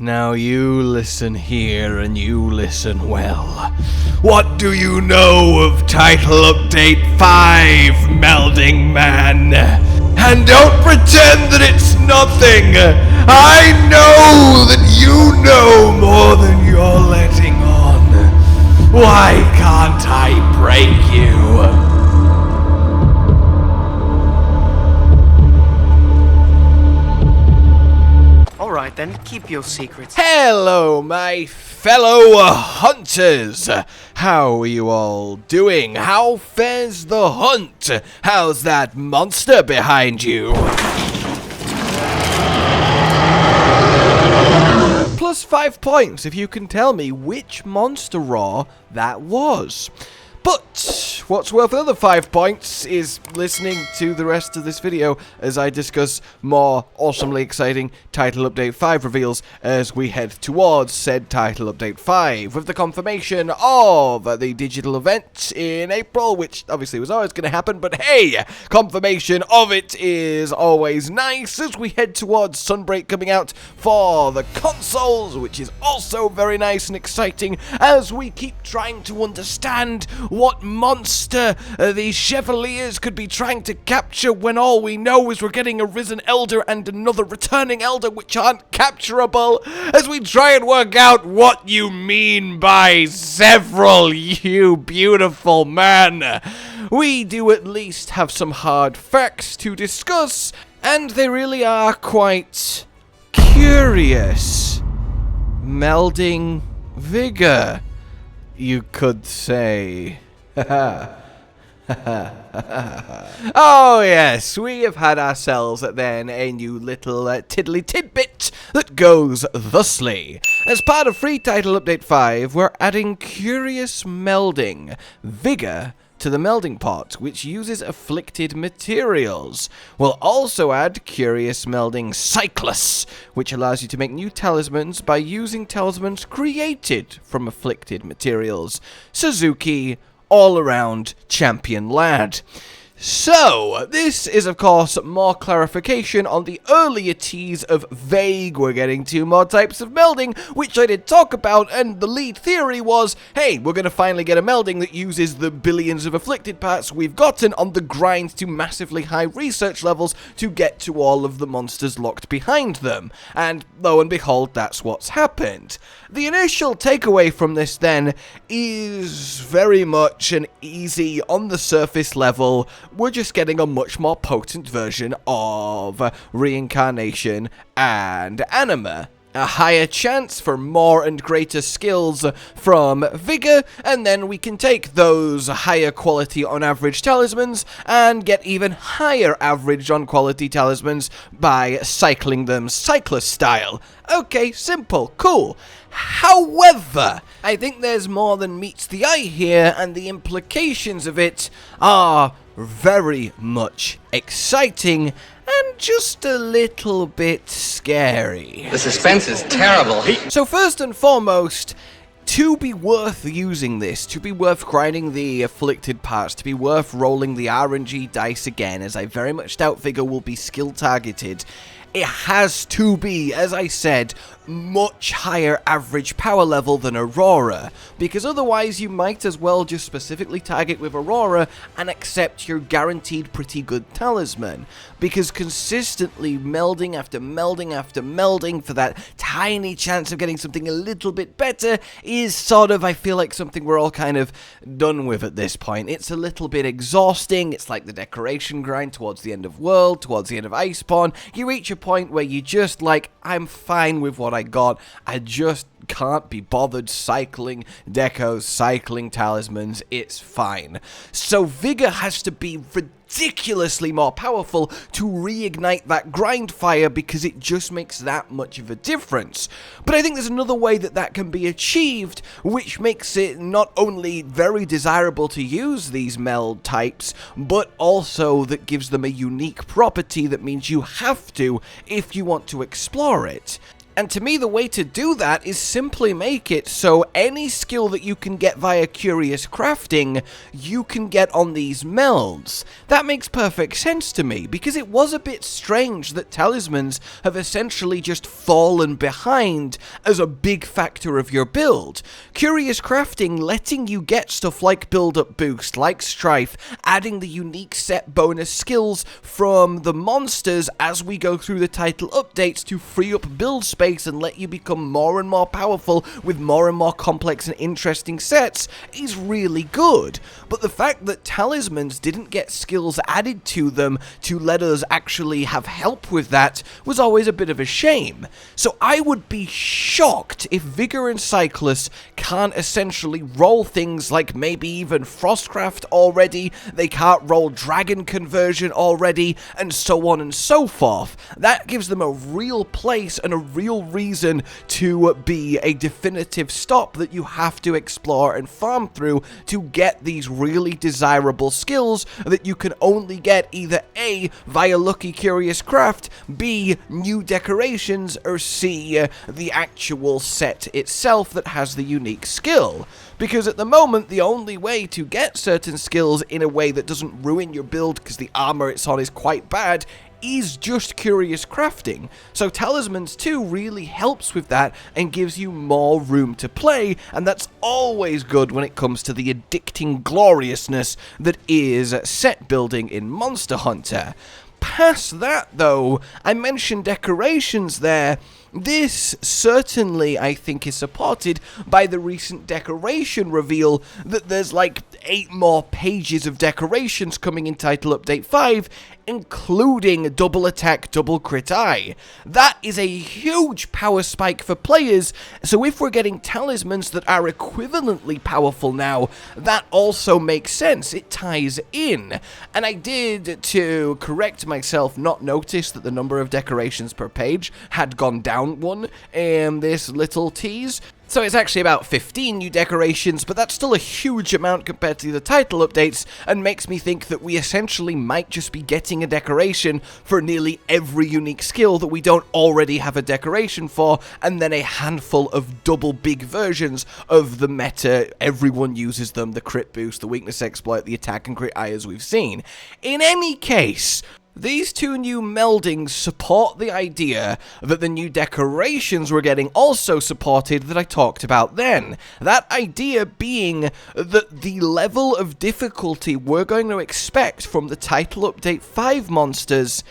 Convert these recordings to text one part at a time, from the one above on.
Now you listen here and you listen well. What do you know of Title Update 5, Melding Man? And don't pretend that it's nothing. I know that you know more than you're letting on. Why can't I break you? Alright then, keep your secrets. Hello, my fellow hunters! How are you all doing? How fares the hunt? How's that monster behind you? Plus 5 points if you can tell me which monster raw that was. But what's worth another 5 points is listening to the rest of this video as I discuss more awesomely exciting Title Update 5 reveals as we head towards said Title Update 5 with the confirmation of the digital event in April, which obviously was always going to happen, but hey, confirmation of it is always nice as we head towards Sunbreak coming out for the consoles, which is also very nice and exciting as we keep trying to understand what monster these Chevaliers could be trying to capture when all we know is we're getting a risen elder and another returning elder which aren't capturable, as we try and work out what you mean by several, you beautiful man. We do at least have some hard facts to discuss, and they really are quite curious. Melding vigor, you could say. Oh yes, we have had ourselves then a new little tiddly tidbit that goes thusly. As part of Free Title Update 5, we're adding Qurios Melding Vigor to the melding pot, which uses afflicted materials. We'll also add Qurios Melding Cyclus, which allows you to make new talismans by using talismans created from afflicted materials. Suzuki, all-around champion lad. So, this is of course more clarification on the earlier tease of vague we're getting 2 more types of melding, which I did talk about, and the lead theory was, hey, we're going to finally get a melding that uses the billions of afflicted parts we've gotten on the grind to massively high research levels to get to all of the monsters locked behind them. And lo and behold, that's what's happened. The initial takeaway from this then is very much an easy, on the surface level, we're just getting a much more potent version of reincarnation and anima. A higher chance for more and greater skills from Vigor, and then we can take those higher quality on average talismans and get even higher average on quality talismans by cycling them Cyclus style. Okay, simple, cool. However, I think there's more than meets the eye here, and the implications of it are very much exciting and just a little bit scary. The suspense is terrible. So first and foremost, to be worth using this, to be worth grinding the afflicted parts, to be worth rolling the RNG dice again, as I very much doubt Vigor will be skill targeted, it has to be, as I said, much higher average power level than Aurora, because otherwise you might as well just specifically target with Aurora and accept your guaranteed pretty good talisman, because consistently melding after melding after melding for that tiny chance of getting something a little bit better is sort of, I feel like, something we're all kind of done with at this point. It's a little bit exhausting. It's like the decoration grind towards the end of World, towards the end of Iceborne. You reach a point where you just like, I'm fine with what I got, I just can't be bothered cycling decos, cycling talismans, it's fine. So Vigor has to be ridiculously more powerful to reignite that grind fire, because it just makes that much of a difference. But I think there's another way that that can be achieved, which makes it not only very desirable to use these meld types, but also that gives them a unique property that means you have to if you want to explore it. And to me, the way to do that is simply make it so any skill that you can get via Qurios crafting, you can get on these melds. That makes perfect sense to me, because it was a bit strange that talismans have essentially just fallen behind as a big factor of your build. Qurios crafting letting you get stuff like build-up boost, like strife, adding the unique set bonus skills from the monsters as we go through the title updates to free up build space and let you become more and more powerful with more and more complex and interesting sets is really good. But the fact that talismans didn't get skills added to them to let us actually have help with that was always a bit of a shame. So I would be shocked if Vigor and Cyclus can't essentially roll things like maybe even Frostcraft already, they can't roll Dragon Conversion already, and so on and so forth. That gives them a real place and a real reason to be a definitive stop that you have to explore and farm through to get these really desirable skills that you can only get either A, via lucky Qurios craft, B, new decorations, or C, the actual set itself that has the unique skill. Because at the moment, the only way to get certain skills in a way that doesn't ruin your build because the armor it's on is quite bad is just Qurios crafting. So talismans too really helps with that and gives you more room to play, and that's always good when it comes to the addicting gloriousness that is set building in Monster Hunter. Past that though, I mentioned decorations there. This certainly, I think, is supported by the recent decoration reveal that there's like 8 more pages of decorations coming in Title Update 5, including double attack, double crit eye. That is a huge power spike for players, so if we're getting talismans that are equivalently powerful now, that also makes sense. It ties in. And I did, to correct myself, not notice that the number of decorations per page had gone down one in this little tease. So it's actually about 15 new decorations, but that's still a huge amount compared to the title updates, and makes me think that we essentially might just be getting a decoration for nearly every unique skill that we don't already have a decoration for, and then a handful of double big versions of the meta. Everyone uses them, the crit boost, the weakness exploit, the attack and crit eye, as we've seen. In any case, these 2 new meldings support the idea that the new decorations we're getting also supported that I talked about then. That idea being that the level of difficulty we're going to expect from the Title Update 5 monsters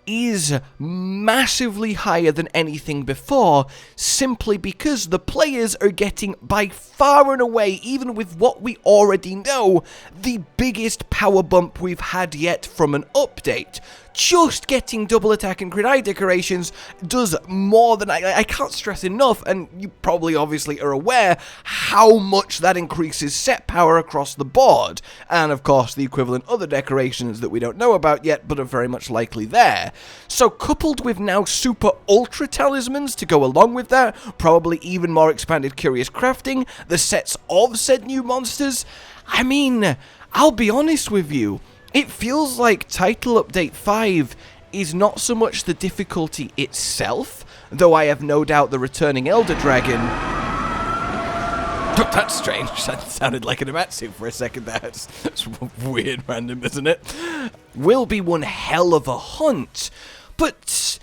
is massively higher than anything before, simply because the players are getting by far and away, even with what we already know, the biggest power bump we've had yet from an update. Just getting double attack and crit eye decorations does more than I can't stress enough, and you probably obviously are aware how much that increases set power across the board, and of course the equivalent other decorations that we don't know about yet but are very much likely there. So coupled with now super ultra talismans to go along with that, probably even more expanded Qurios crafting, the sets of said new monsters, I mean, I'll be honest with you, it feels like Title Update 5 is not so much the difficulty itself, though I have no doubt the returning Elder Dragon... Oh, that's strange. That sounded like an Amatsu for a second. That's weird random, isn't it? Will be one hell of a hunt, but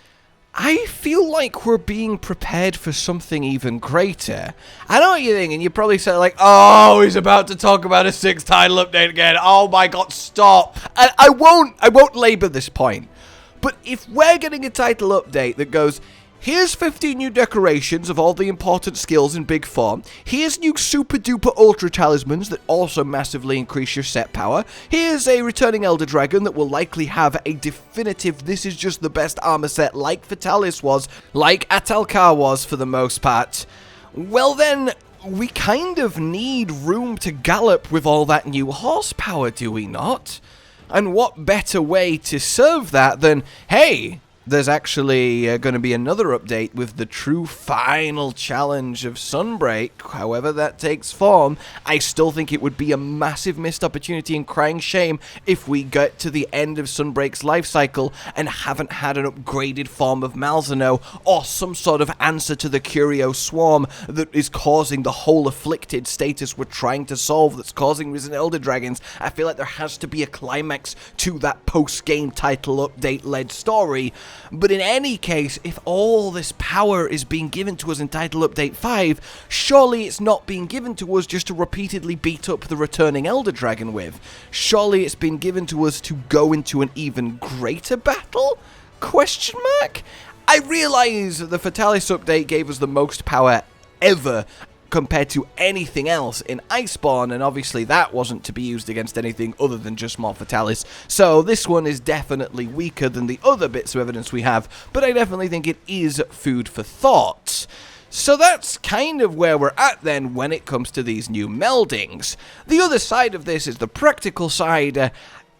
I feel like we're being prepared for something even greater. I know what you're thinking. You probably said like, oh, he's about to talk about a 6th title update again. Oh my god, stop. And I won't labor this point. But if we're getting a title update that goes, here's 15 new decorations of all the important skills in big form. Here's new super duper ultra talismans that also massively increase your set power. Here's a returning Elder Dragon that will likely have a definitive this is just the best armor set like Fatalis was, like Atalkar was for the most part. Well then, we kind of need room to gallop with all that new horsepower, do we not? And what better way to serve that than, hey, there's actually going to be another update with the true final challenge of Sunbreak, however that takes form. I still think it would be a massive missed opportunity and crying shame if we get to the end of Sunbreak's life cycle and haven't had an upgraded form of Malzeno or some sort of answer to the Qurios swarm that is causing the whole afflicted status we're trying to solve, that's causing Risen Elder Dragons. I feel like there has to be a climax to that post-game title update-led story. But in any case, if all this power is being given to us in Title Update 5, surely it's not being given to us just to repeatedly beat up the returning Elder Dragon with. Surely it's been given to us to go into an even greater battle? Question mark? I realise the Fatalis update gave us the most power ever compared to anything else in Iceborne, and obviously that wasn't to be used against anything other than just more Fatalis, so this one is definitely weaker than the other bits of evidence we have, but I definitely think it is food for thought. So that's kind of where we're at then when it comes to these new meldings. The other side of this is the practical side.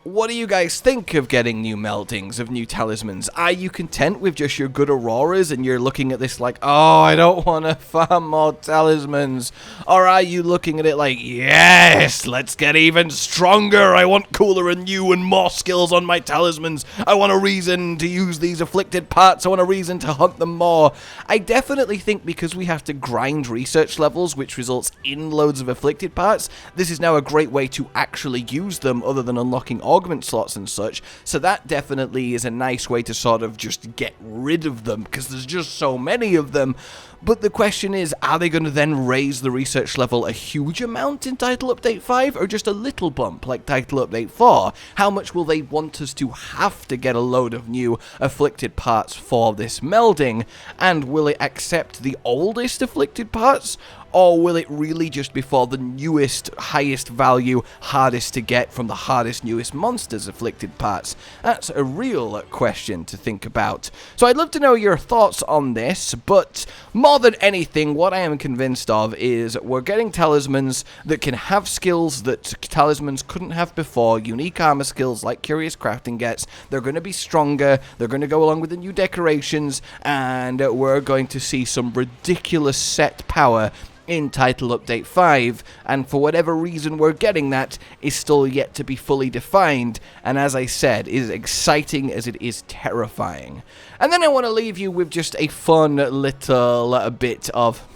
What do you guys think of getting new meldings, of new talismans? Are you content with just your good auroras and you're looking at this like, oh, I don't want to farm more talismans? Or are you looking at it like, yes, let's get even stronger. I want cooler and new and more skills on my talismans. I want a reason to use these afflicted parts. I want a reason to hunt them more. I definitely think because we have to grind research levels, which results in loads of afflicted parts, this is now a great way to actually use them other than unlocking augment slots and such, so that definitely is a nice way to sort of just get rid of them, because there's just so many of them. But the question is, are they going to then raise the research level a huge amount in Title Update 5, or just a little bump like Title Update 4? How much will they want us to have to get a load of new afflicted parts for this melding? And will it accept the oldest afflicted parts? Or will it really just be for the newest, highest value, hardest to get from the hardest, newest monsters afflicted parts? That's a real question to think about. So I'd love to know your thoughts on this, but more than anything, what I am convinced of is we're getting talismans that can have skills that talismans couldn't have before, unique armor skills like Curious Crafting gets. They're going to be stronger, they're going to go along with the new decorations, and we're going to see some ridiculous set power in Title Update 5, and for whatever reason we're getting that is still yet to be fully defined, and as I said, is exciting as it is terrifying. And then I want to leave you with just a fun little bit of,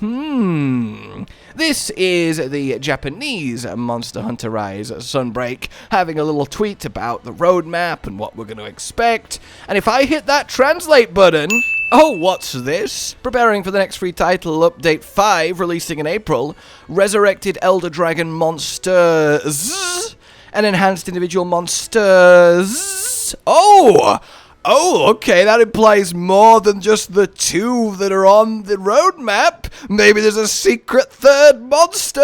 This is the Japanese Monster Hunter Rise Sunbreak having a little tweet about the roadmap and what we're going to expect, and if I hit that translate button... Oh, what's this? Preparing for the next free title, Update 5, releasing in April. Resurrected Elder Dragon Monsters. And enhanced individual monsters. Oh! Oh, okay, that implies more than just the two that are on the roadmap. Maybe there's a secret third monster.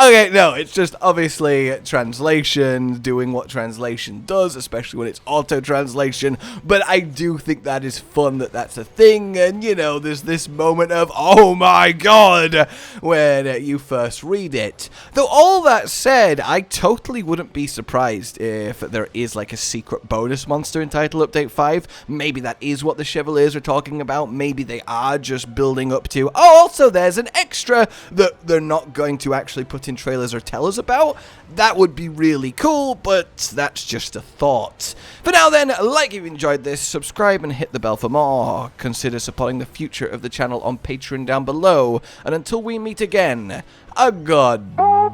Okay, no, it's just obviously translation, doing what translation does, especially when it's auto-translation, but I do think that is fun that that's a thing, and, you know, there's this moment of, oh my god, when you first read it. Though all that said, I totally wouldn't be surprised if there is, like, a secret bonus monster in Title Update 5. Maybe that is what the Chevaliers are talking about. Maybe they are just building up to, oh, also there's an extra that they're not going to actually put in trailers or tell us about. That would be really cool, but that's just a thought. For now then, like if you enjoyed this, subscribe and hit the bell for more. Consider supporting the future of the channel on Patreon down below. And until we meet again, a goodbye.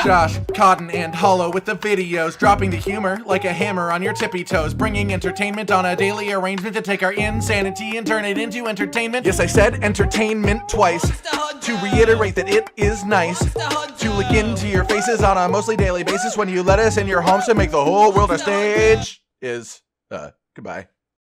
Josh, Cotton, and Hollow with the videos, dropping the humor like a hammer on your tippy toes, bringing entertainment on a daily arrangement to take our insanity and turn it into entertainment. Yes, I said entertainment twice, to reiterate that it is nice to look into your faces on a mostly daily basis when you let us in your homes to make the whole world a stage. Goodbye.